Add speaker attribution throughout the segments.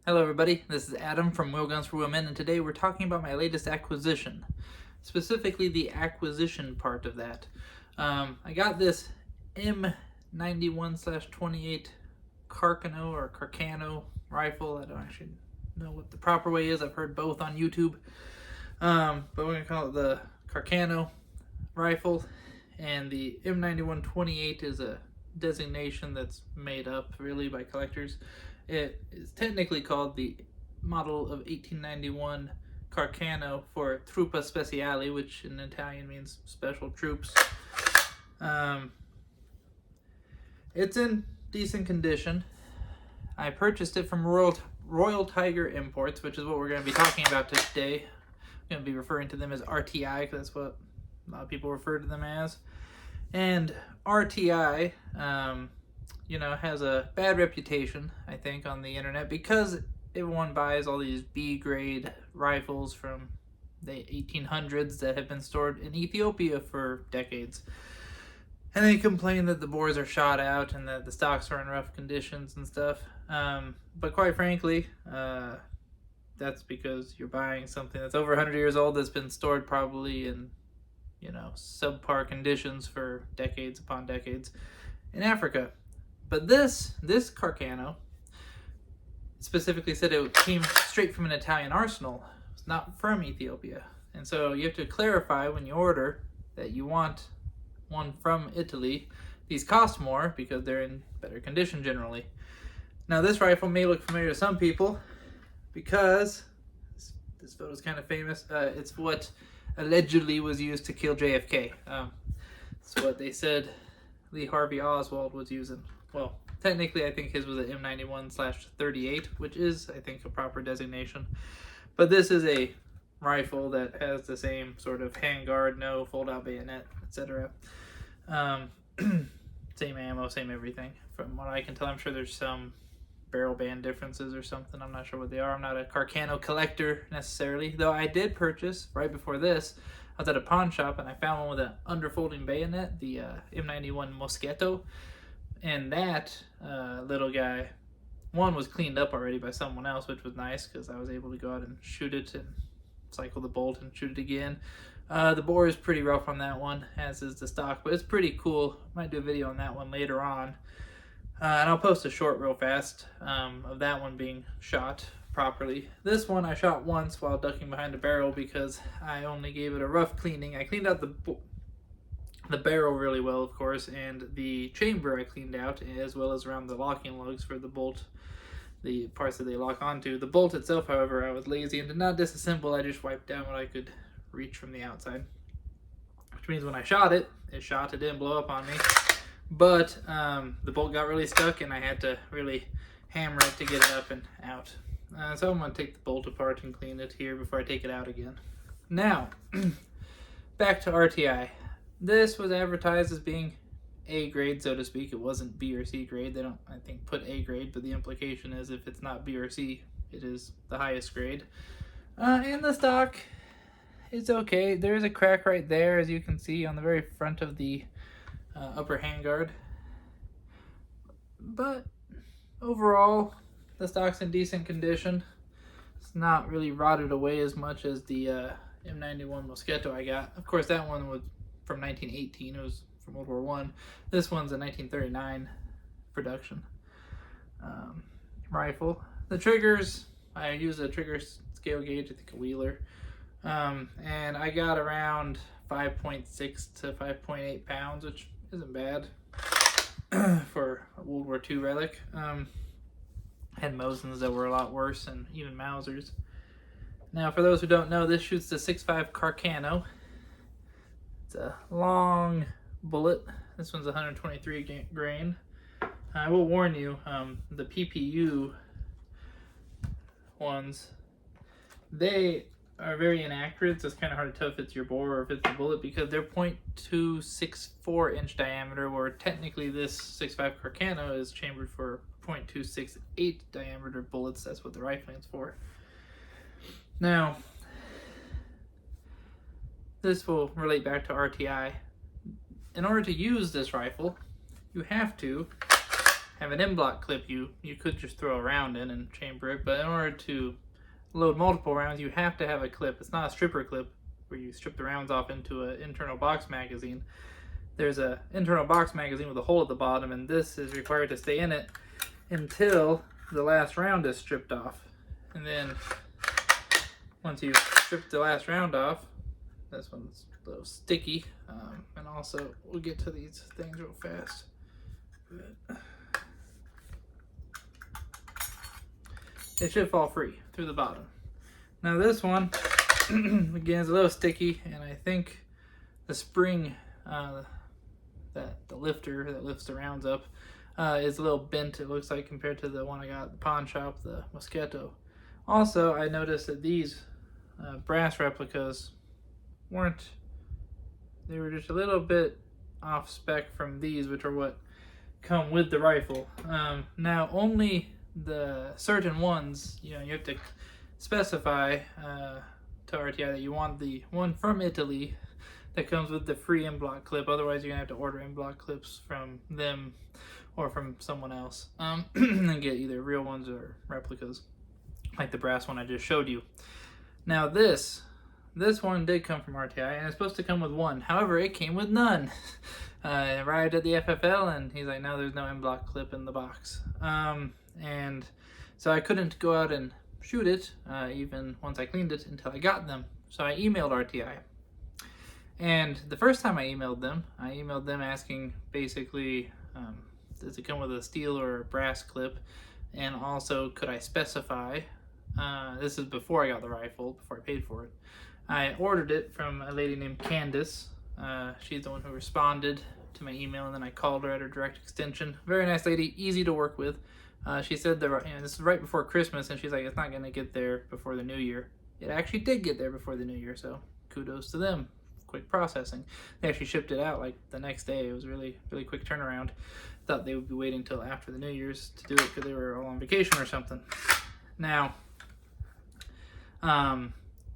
Speaker 1: Hello everybody, this is Adam from Wheel Guns for Wheelmen, and today we're talking about my latest acquisition. Specifically the acquisition part of that. I got this M91/28 Carcano or Carcano rifle. I don't actually know what the proper way is. I've heard both on YouTube. But we're going to call it the Carcano rifle. And the M91/28 is a designation that's made up really by collectors. It is technically called the model of 1891 Carcano for Truppa Speciale, which in Italian means special troops. It's in decent condition. I purchased it from Royal Tiger Imports, which is what we're going to be talking about today. I'm going to be referring to them as RTI because that's what a lot of people refer to them as. And RTI, has a bad reputation, I think, on the internet because everyone buys all these B-grade rifles from the 1800s that have been stored in Ethiopia for decades. And they complain that the bores are shot out and that the stocks are in rough conditions and stuff. But quite frankly, that's because you're buying something that's over 100 years old that's been stored probably in subpar conditions for decades upon decades in Africa. But this Carcano specifically said it came straight from an Italian arsenal. It's not from Ethiopia. And so you have to clarify when you order that you want one from Italy. These cost more because they're in better condition generally. Now this rifle may look familiar to some people because this photo is kind of famous. It's what allegedly was used to kill JFK. It's what they said Lee Harvey Oswald was using. Well, technically I think his was an M91/38, which is, I think, a proper designation. But this is a rifle that has the same sort of handguard, no fold-out bayonet, etc. Same ammo, same everything. From what I can tell, I'm sure there's some barrel band differences or something. I'm not sure what they are. I'm not a Carcano collector necessarily, though I did purchase right before this. I was at a pawn shop and I found one with an underfolding bayonet, the M91 Moschetto, and that little guy, one was cleaned up already by someone else, which was nice because I was able to go out and shoot it and cycle the bolt and shoot it again. The bore is pretty rough on that one, as is the stock, but it's pretty cool. Might do a video on that one later on. And I'll post a short real fast of that one being shot properly. This one I shot once while ducking behind a barrel because I only gave it a rough cleaning. I cleaned out the barrel really well, of course, and the chamber I cleaned out, as well as around the locking lugs for the bolt, the parts that they lock onto. The bolt itself, however, I was lazy and did not disassemble. I just wiped down what I could reach from the outside, which means when I shot it, it didn't blow up on me. But the bolt got really stuck and I had to really hammer it to get it up and out. So I'm going to take the bolt apart and clean it here before I take it out again. Now, back to RTI. This was advertised as being A grade, so to speak. It wasn't B or C grade. They don't, I think, put A grade, but the implication is if it's not B or C, it is the highest grade. And the stock, it's okay. There's a crack right there, as you can see, on the very front of the upper handguard. But overall, the stock's in decent condition. It's not really rotted away as much as the M91 Moschetto I got. Of course, that one was from 1918. It was from World War One. This one's a 1939 production rifle. The triggers, I use a trigger scale gauge, I think a Wheeler. And I got around 5.6 to 5.8 pounds, which isn't bad for a World War II relic. Had Mosins that were a lot worse, and even Mausers. Now, for those who don't know, this shoots the 6.5 Carcano. It's a long bullet. This one's 123 grain. I will warn you, the PPU ones, they are very inaccurate, so it's kind of hard to tell if it's your bore or if it's the bullet because they're 0.264 inch diameter, where technically this 6.5 Carcano is chambered for 0.268 diameter bullets. That's what the rifling's for. Now, this will relate back to RTI. In order to use this rifle, you have to have an M-block clip you could just throw a round in and chamber it, but in order to load multiple rounds, you have to have a clip. It's not a stripper clip where you strip the rounds off into an internal box magazine. There's an internal box magazine with a hole at the bottom, and this is required to stay in it until the last round is stripped off. And then once you've stripped the last round off, this one's a little sticky, and also we'll get to these things real fast. It should fall free through the bottom. Now this one, again, is a little sticky, and I think the spring, the lifter that lifts the rounds up, is a little bent, it looks like, compared to the one I got at the pawn shop, the Mosquito. Also, I noticed that these brass replicas they were just a little bit off spec from these, which are what come with the rifle. Now, only the certain ones, you have to specify to RTI that you want the one from Italy that comes with the free M-block clip. Otherwise, you're gonna have to order M-block clips from them or from someone else, and get either real ones or replicas, like the brass one I just showed you. Now this one did come from RTI, and it's supposed to come with one. However, it came with none. I arrived at the FFL, and he's like, no, there's no M-block clip in the box. And so I couldn't go out and shoot it, even once I cleaned it, until I got them. So I emailed RTI. And the first time I emailed them asking basically, does it come with a steel or a brass clip? And also, could I specify, this is before I got the rifle, before I paid for it. I ordered it from a lady named Candace. She's the one who responded to my email, and then I called her at her direct extension. Very nice lady, easy to work with. She said that, this is right before Christmas, and she's like, it's not going to get there before the new year. It actually did get there before the new year, so kudos to them. Quick processing. They actually shipped it out like the next day. It was really, really quick turnaround. Thought they would be waiting till after the New Year's to do it because they were all on vacation or something. Now,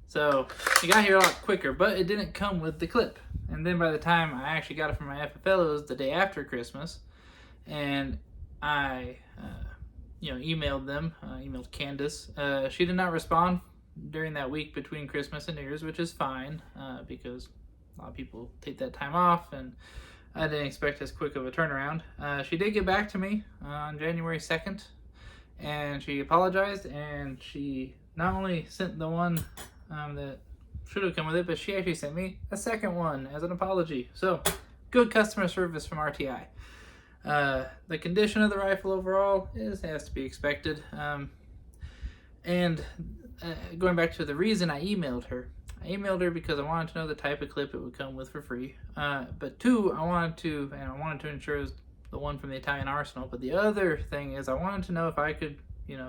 Speaker 1: so it got here a lot quicker, but it didn't come with the clip. And then by the time I actually got it from my FFL, it was the day after Christmas, and I, emailed them, emailed Candace. She did not respond during that week between Christmas and New Year's, which is fine, because a lot of people take that time off, and I didn't expect as quick of a turnaround. She did get back to me on January 2nd, and she apologized, and she not only sent the one that should have come with it, but she actually sent me a second one as an apology. So, good customer service from RTI. The condition of the rifle overall has to be expected. And going back to the reason I emailed her because I wanted to know the type of clip it would come with for free. But two, I wanted to ensure it was the one from the Italian arsenal. But the other thing is I wanted to know if I could,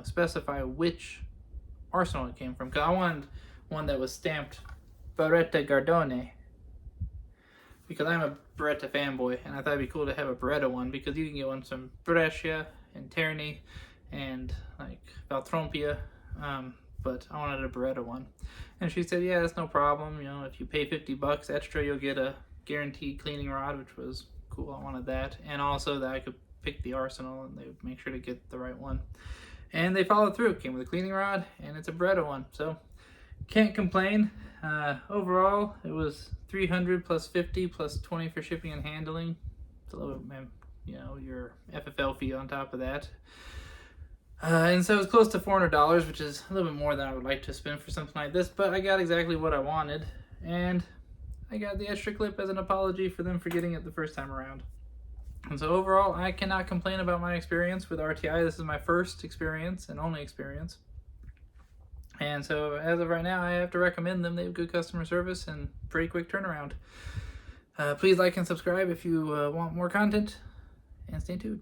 Speaker 1: specify which arsenal it came from. Because I wanted one that was stamped Beretta Gardone. Because I'm a Beretta fanboy, and I thought it'd be cool to have a Beretta one, because you can get one from Brescia and Terni and like Valtrompia. But I wanted a Beretta one. And she said, yeah, that's no problem. If you pay $50 extra, you'll get a guaranteed cleaning rod, which was cool. I wanted that. And also that I could pick the arsenal, and they would make sure to get the right one. And they followed through. Came with a cleaning rod, and it's a Beretta one. So can't complain. Overall, it was $300 plus $50 plus $20 for shipping and handling. It's a little bit, your FFL fee on top of that. And so it was close to $400, which is a little bit more than I would like to spend for something like this, but I got exactly what I wanted, and I got the extra clip as an apology for them for getting it the first time around. And so overall, I cannot complain about my experience with RTI. This is my first experience and only experience. And so as of right now, I have to recommend them. They have good customer service and pretty quick turnaround. Please like and subscribe if you want more content, and stay tuned.